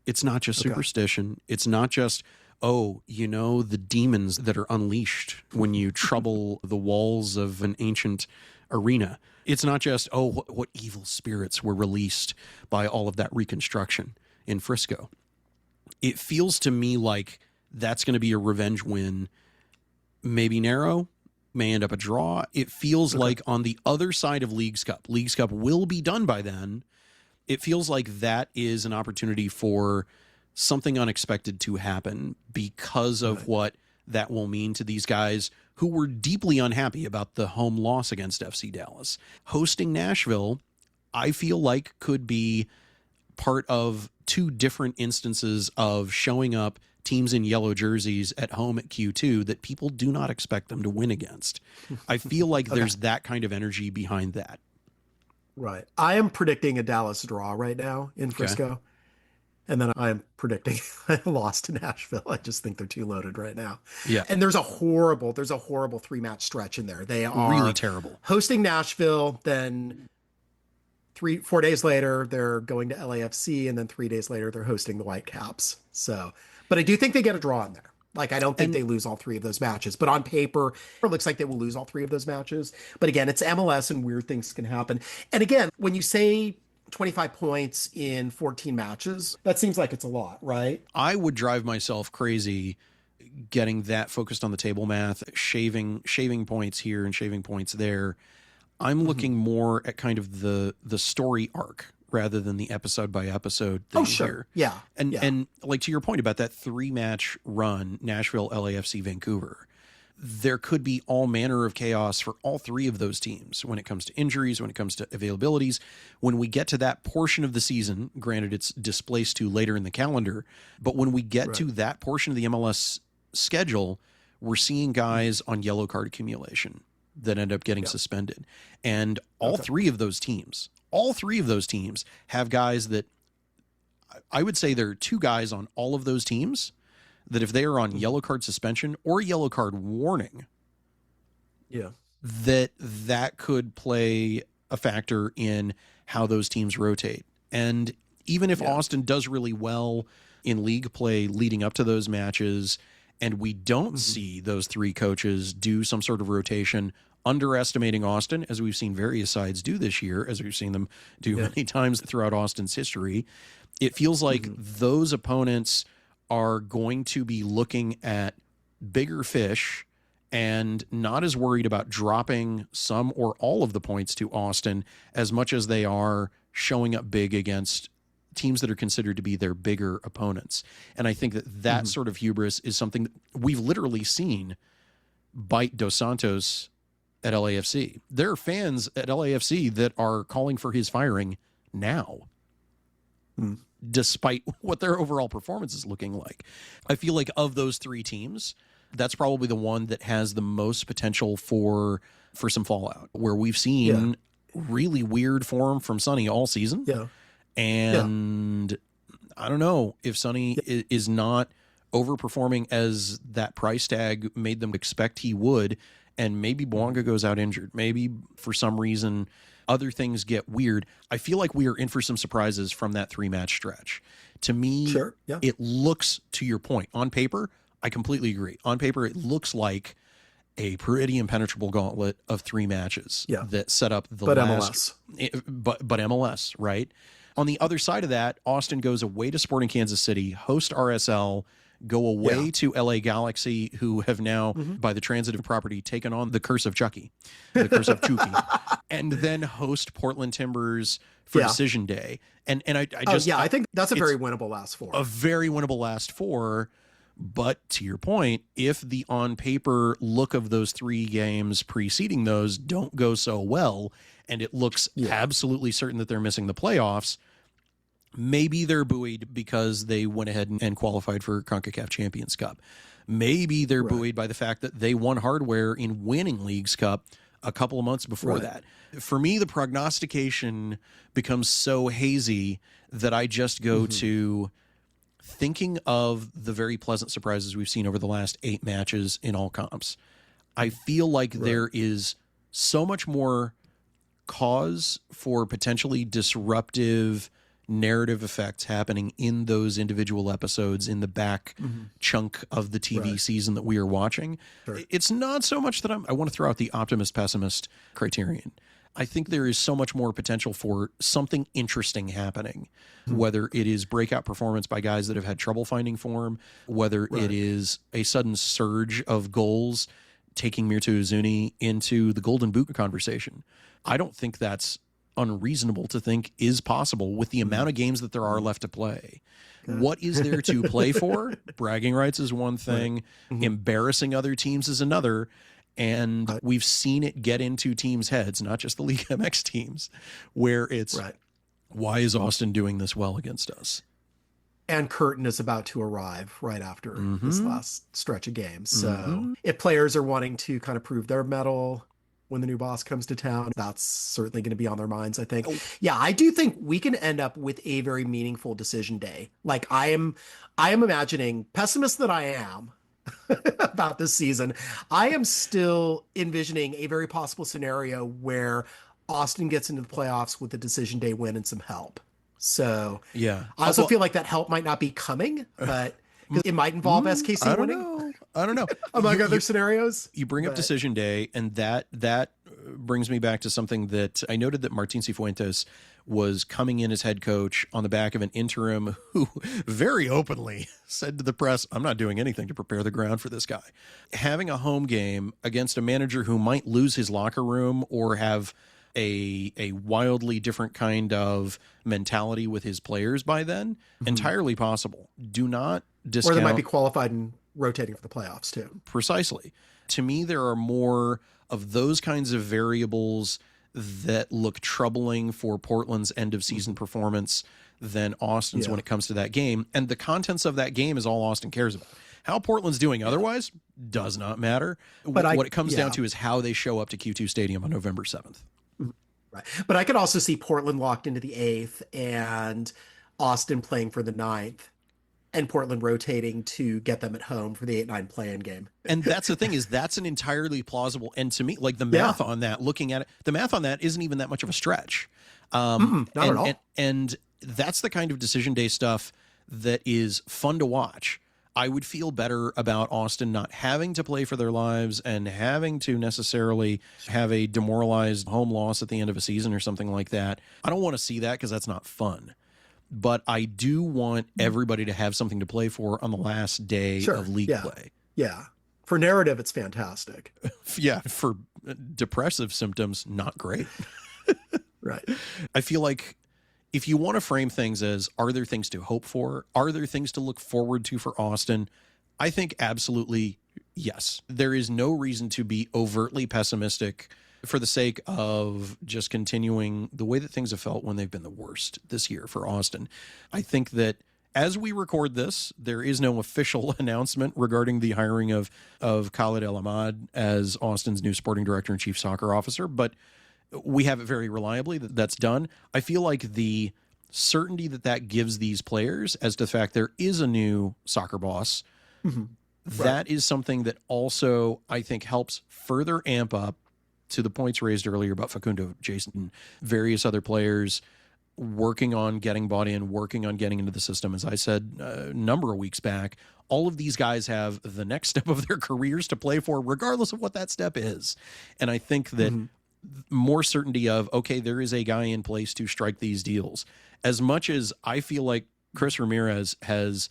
it's not just superstition. It's not just, the demons that are unleashed when you trouble the walls of an ancient arena. It's not just, what evil spirits were released by all of that reconstruction in Frisco. It feels to me like that's going to be a revenge win, maybe narrow, may end up a draw. It feels like on the other side of Leagues Cup will be done by then. It feels like that is an opportunity for something unexpected to happen because of what that will mean to these guys who were deeply unhappy about the home loss against FC Dallas. Hosting Nashville, I feel like could be part of two different instances of showing up teams in yellow jerseys at home at Q2 that people do not expect them to win against. I feel like there's that kind of energy behind that. Right. I am predicting a Dallas draw right now in Frisco. And then I'm predicting a loss to Nashville. I just think they're too loaded right now. Yeah. And there's a horrible 3-match stretch in there. They are really terrible. Hosting Nashville, then 4 days later, they're going to LAFC, and then 3 days later, they're hosting the Whitecaps. So, but I do think they get a draw in there. Like, I don't think they lose all three of those matches, but on paper, it looks like they will lose all three of those matches. But again, it's MLS and weird things can happen. And again, when you say 25 points in 14 matches, that seems like it's a lot, right? I would drive myself crazy getting that focused on the table math, shaving points here and shaving points there. I'm looking more at kind of the story arc rather than the episode by episode thing here. Yeah. And like to your point about that 3-match run, Nashville, LAFC, Vancouver, there could be all manner of chaos for all three of those teams when it comes to injuries, when it comes to availabilities. When we get to that portion of the season, granted it's displaced to later in the calendar, but when we get to that portion of the MLS schedule, we're seeing guys on yellow card accumulation that end up getting suspended. And all three of those teams have guys that I would say there are two guys on all of those teams that if they are on yellow card suspension or yellow card warning, that could play a factor in how those teams rotate. And even if Austin does really well in league play leading up to those matches, and we don't see those three coaches do some sort of rotation, underestimating Austin, as we've seen various sides do this year, as we've seen them do many times throughout Austin's history, it feels like those opponents are going to be looking at bigger fish and not as worried about dropping some or all of the points to Austin as much as they are showing up big against teams that are considered to be their bigger opponents. And I think that sort of hubris is something that we've literally seen bite Dos Santos at LAFC. There are fans at LAFC that are calling for his firing now, despite what their overall performance is looking like. I feel like of those three teams, that's probably the one that has the most potential for some fallout, where we've seen really weird form from Sonny all season. And I don't know if Sonny is not overperforming as that price tag made them expect he would, and maybe Bouanga goes out injured. Maybe for some reason other things get weird. I feel like we are in for some surprises from that 3-match stretch. To me, it looks, to your point, on paper, I completely agree. On paper, it looks like a pretty impenetrable gauntlet of 3 matches that set up the MLS. But MLS, right? On the other side of that, Austin goes away to Sporting Kansas City, host RSL, go away to LA Galaxy, who have now, by the transitive property, taken on the curse of Chucky, the curse of Chucky, and then host Portland Timbers for Decision Day. And I think that's a very winnable last 4. A very winnable last 4. But to your point, if the on paper look of those 3 games preceding those don't go so well, and it looks absolutely certain that they're missing the playoffs, maybe they're buoyed because they went ahead and qualified for CONCACAF Champions Cup. Maybe they're buoyed by the fact that they won hardware in winning Leagues Cup a couple of months before that. For me, the prognostication becomes so hazy that I just go to thinking of the very pleasant surprises we've seen over the last 8 matches in all comps. I feel like there is so much more cause for potentially disruptive narrative effects happening in those individual episodes in the back chunk of the TV season that we are watching. It's not so much that I want to throw out the optimist pessimist criterion. I think there is so much more potential for something interesting happening, whether it is breakout performance by guys that have had trouble finding form, whether it is a sudden surge of goals taking Mirto Uzuni into the Golden Boot conversation. I don't think that's unreasonable to think is possible with the amount of games that there are left to play. What is there to play for? Bragging rights is one thing. Embarrassing other teams is another. And we've seen it get into teams' heads, not just the League MX teams, where it's, why is Austin doing this well against us? And Curtin is about to arrive right after this last stretch of games. So if players are wanting to kind of prove their mettle when the new boss comes to town, that's certainly going to be on their minds, I think. Yeah, I do think we can end up with a very meaningful decision day. Like I am imagining, pessimist that I am, about this season, I am still envisioning a very possible scenario where Austin gets into the playoffs with a decision day win and some help. So I also feel like that help might not be coming, but it might involve SKC winning. I don't know. Among other scenarios. You bring up decision day, and that brings me back to something that I noted that Martin Cifuentes was coming in as head coach on the back of an interim who very openly said to the press, I'm not doing anything to prepare the ground for this guy. Having a home game against a manager who might lose his locker room or have a wildly different kind of mentality with his players by then, entirely possible. Do not discount. Or they might be qualified and rotating for the playoffs too. Precisely. To me, there are more of those kinds of variables that look troubling for Portland's end of season performance than Austin's when it comes to that game. And the contents of that game is all Austin cares about. How Portland's doing otherwise does not matter. But what it comes down to is how they show up to Q2 Stadium on November 7th. Right. But I could also see Portland locked into the 8th and Austin playing for the 9th. And Portland rotating to get them at home for the 8-9 play-in game. And that's the thing, is that's an entirely plausible, and to me, like the math on that, looking at it, the math on that isn't even that much of a stretch. Not at all. And that's the kind of decision day stuff that is fun to watch. I would feel better about Austin not having to play for their lives and having to necessarily have a demoralized home loss at the end of a season or something like that. I don't want to see that because that's not fun. But I do want everybody to have something to play for on the last day of league play. Yeah. For narrative, it's fantastic. For depressive symptoms, not great. Right. I feel like if you want to frame things as, are there things to hope for? Are there things to look forward to for Austin? I think absolutely yes. There is no reason to be overtly pessimistic for the sake of just continuing the way that things have felt when they've been the worst this year for Austin. I think that as we record this, there is no official announcement regarding the hiring of Khaled El-Ahmed as Austin's new sporting director and chief soccer officer, but we have it very reliably that that's done. I feel like the certainty that gives these players as to the fact there is a new soccer boss, that is something that also I think helps further amp up, to the points raised earlier about Facundo, Jason, and various other players, working on getting bought in, working on getting into the system. As I said a number of weeks back, all of these guys have the next step of their careers to play for, regardless of what that step is. And I think that more certainty of, okay, there is a guy in place to strike these deals. As much as I feel like Chris Ramirez has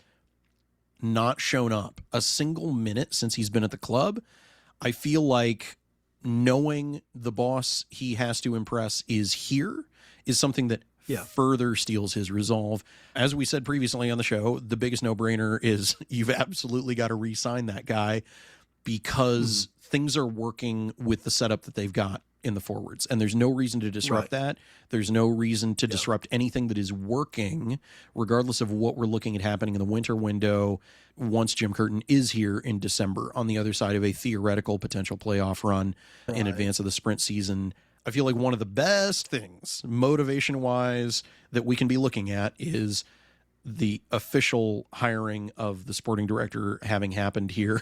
not shown up a single minute since he's been at the club, I feel like knowing the boss he has to impress is here is something that further steals his resolve. As we said previously on the show, the biggest no-brainer is you've absolutely got to re-sign that guy because things are working with the setup that they've got in the forwards. And there's no reason to disrupt that. There's no reason to disrupt anything that is working, regardless of what we're looking at happening in the winter window once Jim Curtin is here in December on the other side of a theoretical potential playoff run in advance of the sprint season. I feel like one of the best things, motivation-wise, that we can be looking at is the official hiring of the sporting director having happened here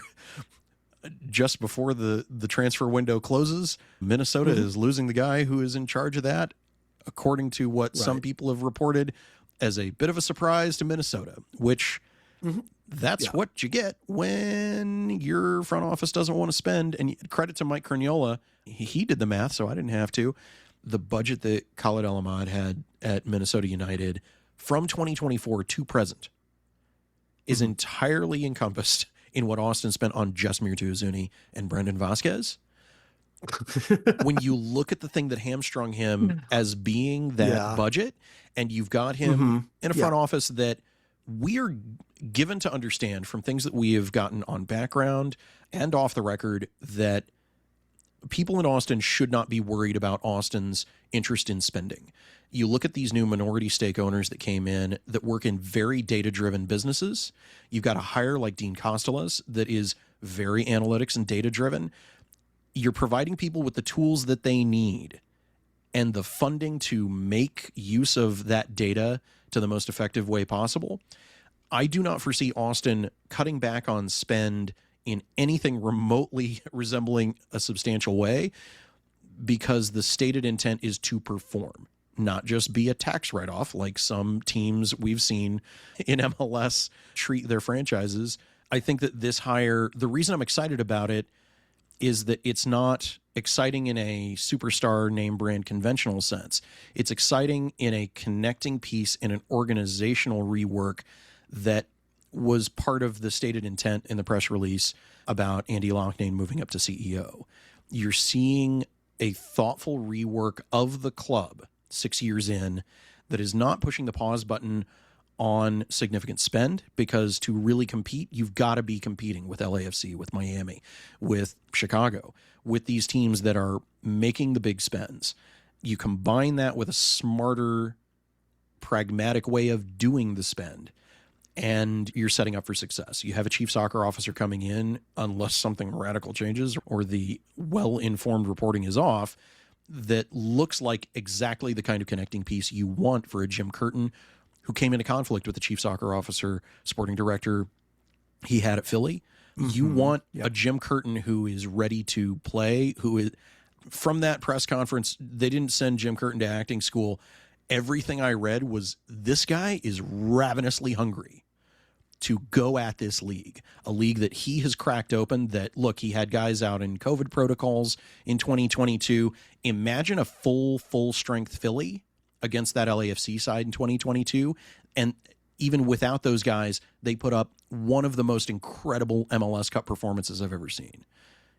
just before the transfer window closes. Minnesota is losing the guy who is in charge of that, according to what some people have reported as a bit of a surprise to Minnesota, which that's what you get when your front office doesn't want to spend. And credit to Mike Cragnola, he did the math, so I didn't have to. The budget that Khaled El-Ahmed had at Minnesota United from 2024 to present is entirely encompassed in what Austin spent on Jasmir Tuazuni and Brendan Vasquez. When you look at the thing that hamstrung him as being that budget, and you've got him in a front office that we are given to understand from things that we have gotten on background and off the record that people in Austin should not be worried about Austin's interest in spending. You look at these new minority stake owners that came in that work in very data-driven businesses. You've got a hire like Dean Costellas that is very analytics and data-driven. You're providing people with the tools that they need and the funding to make use of that data to the most effective way possible. I do not foresee Austin cutting back on spend in anything remotely resembling a substantial way because the stated intent is to perform, not just be a tax write-off like some teams we've seen in MLS treat their franchises. I think that this hire, the reason I'm excited about it is that it's not exciting in a superstar name brand conventional sense. It's exciting in a connecting piece in an organizational rework that was part of the stated intent in the press release about Andy Loughnane moving up to CEO. You're seeing a thoughtful rework of the club 6 years in that is not pushing the pause button on significant spend, because to really compete, you've got to be competing with LAFC, with Miami, with Chicago, with these teams that are making the big spends. You combine that with a smarter, pragmatic way of doing the spend, and you're setting up for success. You have a chief soccer officer coming in, unless something radical changes or the well-informed reporting is off, that looks like exactly the kind of connecting piece you want for a Jim Curtin, who came into conflict with the chief soccer officer, sporting director he had at Philly. You want a Jim Curtin who is ready to play, who is, from that press conference, they didn't send Jim Curtin to acting school. Everything I read was this guy is ravenously hungry to go at this league, a league that he has cracked open, that, look, he had guys out in COVID protocols in 2022. Imagine a full-strength Philly against that LAFC side in 2022. And even without those guys, they put up one of the most incredible MLS Cup performances I've ever seen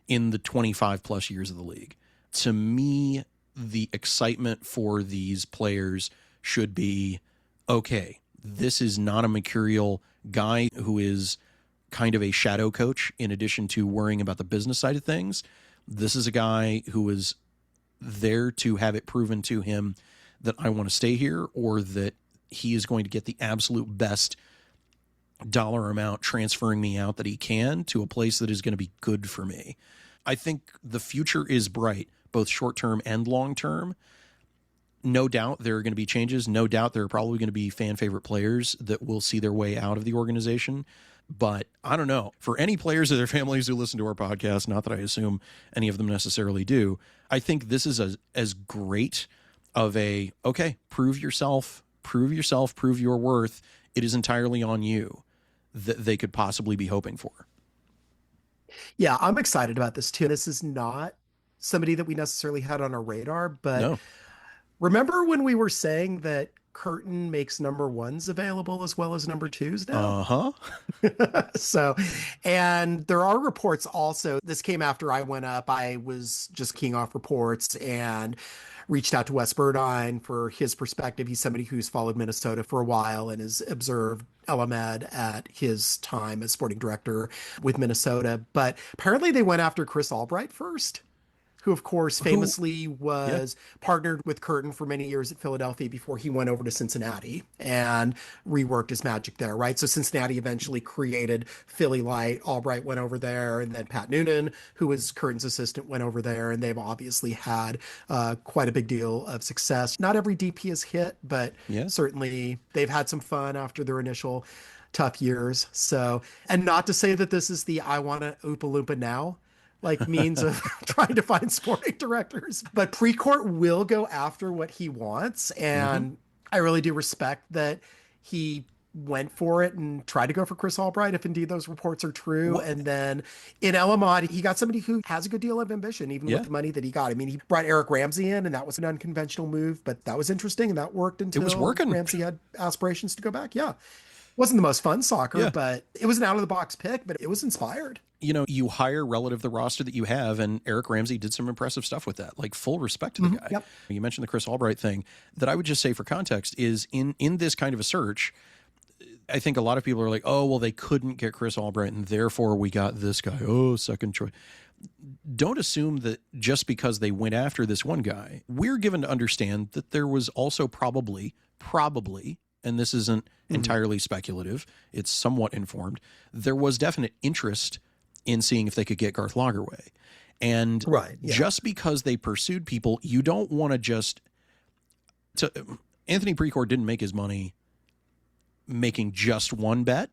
in the 25-plus years of the league. To me, the excitement for these players should be, okay, this is not a mercurial guy who is kind of a shadow coach in addition to worrying about the business side of things. This is a guy who is there to have it proven to him that I want to stay here, or that he is going to get the absolute best dollar amount transferring me out that he can to a place that is going to be good for me. I think the future is bright, both short-term and long-term. No doubt there are going to be changes. No doubt there are probably going to be fan-favorite players that will see their way out of the organization. But I don't know. For any players or their families who listen to our podcast, not that I assume any of them necessarily do, I think this is as great of okay, prove yourself, prove your worth. It is entirely on you that they could possibly be hoping for. Yeah, I'm excited about this too. This is not somebody that we necessarily had on our radar, but No. remember when we were saying that Curtain makes number ones available as well as number twos now? Uh-huh. So, and there are reports also. This came after I went up. I was just keying off reports and reached out to Wes Burdine for his perspective. He's somebody who's followed Minnesota for a while and has observed El-Ahmed at his time as sporting director with Minnesota. But apparently they went after Chris Albright first, who of course famously was partnered with Curtin for many years at Philadelphia before he went over to Cincinnati and reworked his magic there, right? So Cincinnati eventually created Philly Light. Albright went over there, and then Pat Noonan, who was Curtin's assistant, went over there, and they've obviously had quite a big deal of success. Not every DP is hit, but certainly they've had some fun after their initial tough years. So, and not to say that this is the I want to Oompa-Loompa now like means of trying to find sporting directors, but Precourt will go after what he wants. And I really do respect that he went for it and tried to go for Chris Albright, if indeed those reports are true. And then in El-Ahmed, he got somebody who has a good deal of ambition, even with the money that he got. I mean, he brought Eric Ramsey in, and that was an unconventional move, but that was interesting, and that worked until it was working. Ramsey had aspirations to go back. Yeah. Wasn't the most fun soccer, but it was an out-of-the-box pick, but it was inspired. You know, you hire relative to the roster that you have, and Eric Ramsey did some impressive stuff with that. Like, full respect to the guy. You mentioned the Chris Albright thing. That I would just say for context is in this kind of a search, I think a lot of people are like, oh, well, they couldn't get Chris Albright, and therefore we got this guy. Oh, second choice. Don't assume that just because they went after this one guy, we're given to understand that there was also probably, and this isn't entirely speculative, it's somewhat informed, there was definite interest in seeing if they could get Garth Lagerwey. And just because they pursued people, you don't want to just... Anthony Precourt didn't make his money making just one bet.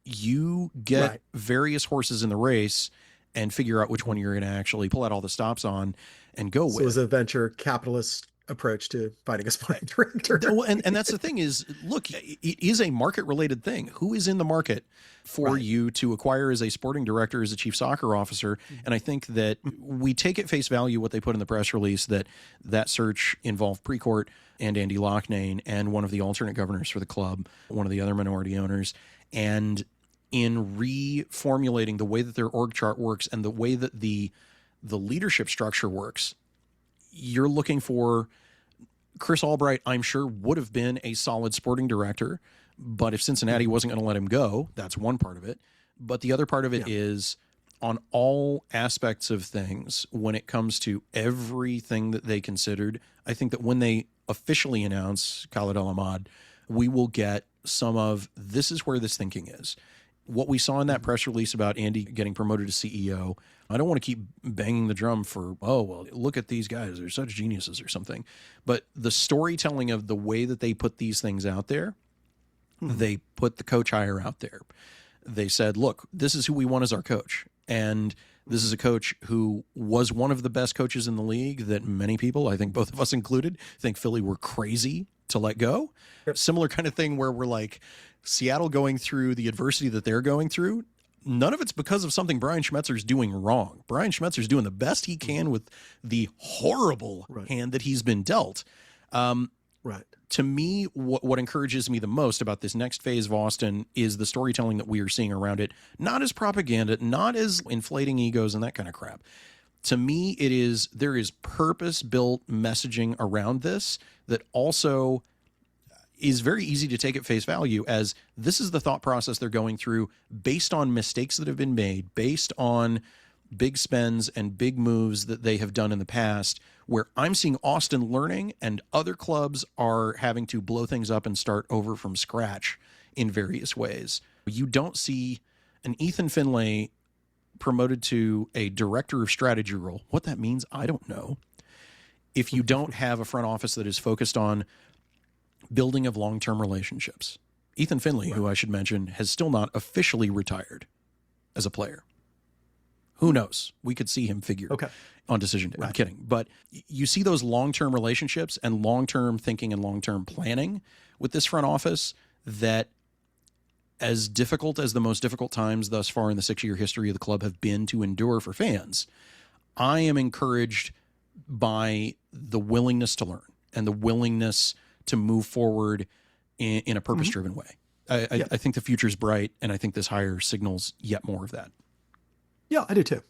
You get various horses in the race and figure out which one you're going to actually pull out all the stops on and go with. It was a venture capitalist approach to finding a sporting director. And that's the thing is, look, it is a market-related thing. Who is in the market for you to acquire as a sporting director, as a chief soccer officer? And I think that we take at face value what they put in the press release, that search involved Precourt and Andy Loughnane and one of the alternate governors for the club, one of the other minority owners. And in reformulating the way that their org chart works and the way that the leadership structure works, you're looking for Chris Albright, I'm sure, would have been a solid sporting director, but if Cincinnati wasn't going to let him go, that's one part of it. But the other part of it is on all aspects of things, when it comes to everything that they considered, I think that when they officially announce Khaled El-Ahmed, we will get some of this is where this thinking is. What we saw in that press release about Andy getting promoted to CEO, I don't want to keep banging the drum for, oh, well, look at these guys. They're such geniuses or something. But the storytelling of the way that they put these things out there, they put the coach hire out there. They said, look, this is who we want as our coach. And this is a coach who was one of the best coaches in the league that many people, I think both of us included, think Philly were crazy to let go. Similar kind of thing where we're like, Seattle going through the adversity that they're going through, none of it's because of something Brian Schmetzer's doing wrong. Brian Schmetzer's doing the best he can with the horrible hand that he's been dealt. To me, what encourages me the most about this next phase of Austin is the storytelling that we are seeing around it, not as propaganda, not as inflating egos and that kind of crap. To me, there is purpose-built messaging around this that also is very easy to take at face value as this is the thought process they're going through based on mistakes that have been made, based on big spends and big moves that they have done in the past, where I'm seeing Austin learning and other clubs are having to blow things up and start over from scratch in various ways. You don't see an Ethan Finlay promoted to a director of strategy role. What that means, I don't know. If you don't have a front office that is focused on building of long-term relationships. Ethan Finlay, who I should mention, has still not officially retired as a player. Who knows? We could see him figure on decision day. I'm kidding. But you see those long-term relationships and long-term thinking and long-term planning with this front office that, as difficult as the most difficult times thus far in the 6-year history of the club have been to endure for fans, I am encouraged by the willingness to learn and the willingness to move forward in a purpose-driven way. I think the future's bright, and I think this hire signals yet more of that. Yeah, I do too.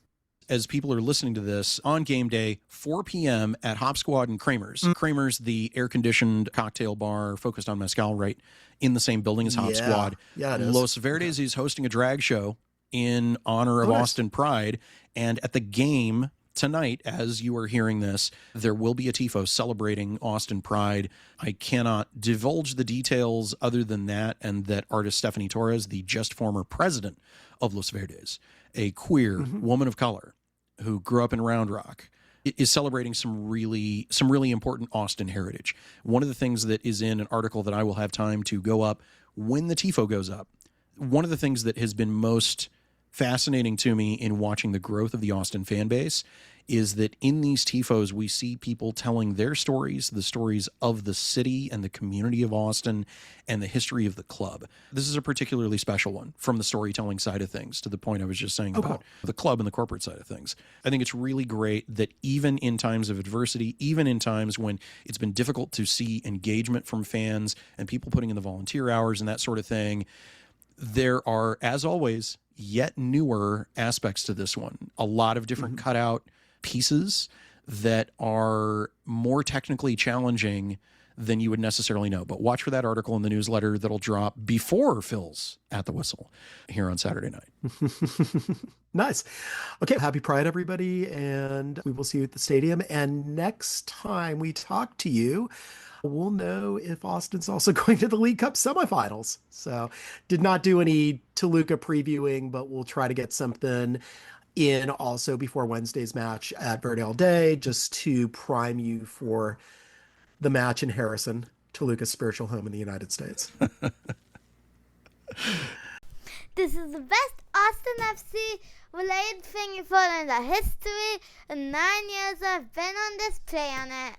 As people are listening to this, on game day, 4 p.m. at Hop Squad and Kramer's. Kramer's, the air-conditioned cocktail bar focused on mezcal, right in the same building as Hop Squad. Yeah, it is. Los Verdes is hosting a drag show in honor of Austin Pride. And at the game tonight, as you are hearing this, there will be a tifo celebrating Austin Pride. I cannot divulge the details other than that, and that artist Stephanie Torres, the just former president of Los Verdes, a queer woman of color who grew up in Round Rock, is celebrating some really important Austin heritage. One of the things that is in an article that I will have time to go up when the tifo goes up, one of the things that has been most fascinating to me in watching the growth of the Austin fan base is that in these tifos, we see people telling their stories, the stories of the city and the community of Austin and the history of the club. This is a particularly special one from the storytelling side of things, to the point I was just saying about the club and the corporate side of things. I think it's really great that even in times of adversity, even in times when it's been difficult to see engagement from fans and people putting in the volunteer hours and that sort of thing, there are, as always, yet newer aspects to this one. A lot of different cutout pieces that are more technically challenging than you would necessarily know. But watch for that article in the newsletter that'll drop before Phil's At the Whistle here on Saturday night. Nice. Okay. Happy Pride, everybody. And we will see you at the stadium. And next time we talk to you, we'll know if Austin's also going to the League Cup semifinals. So did not do any Toluca previewing, but we'll try to get something in also before Wednesday's match at Verde all day, just to prime you for the match in Harrison, Toluca's spiritual home in the United States. This is the best Austin FC related thing you've heard in the history of 9 years I've been on this planet.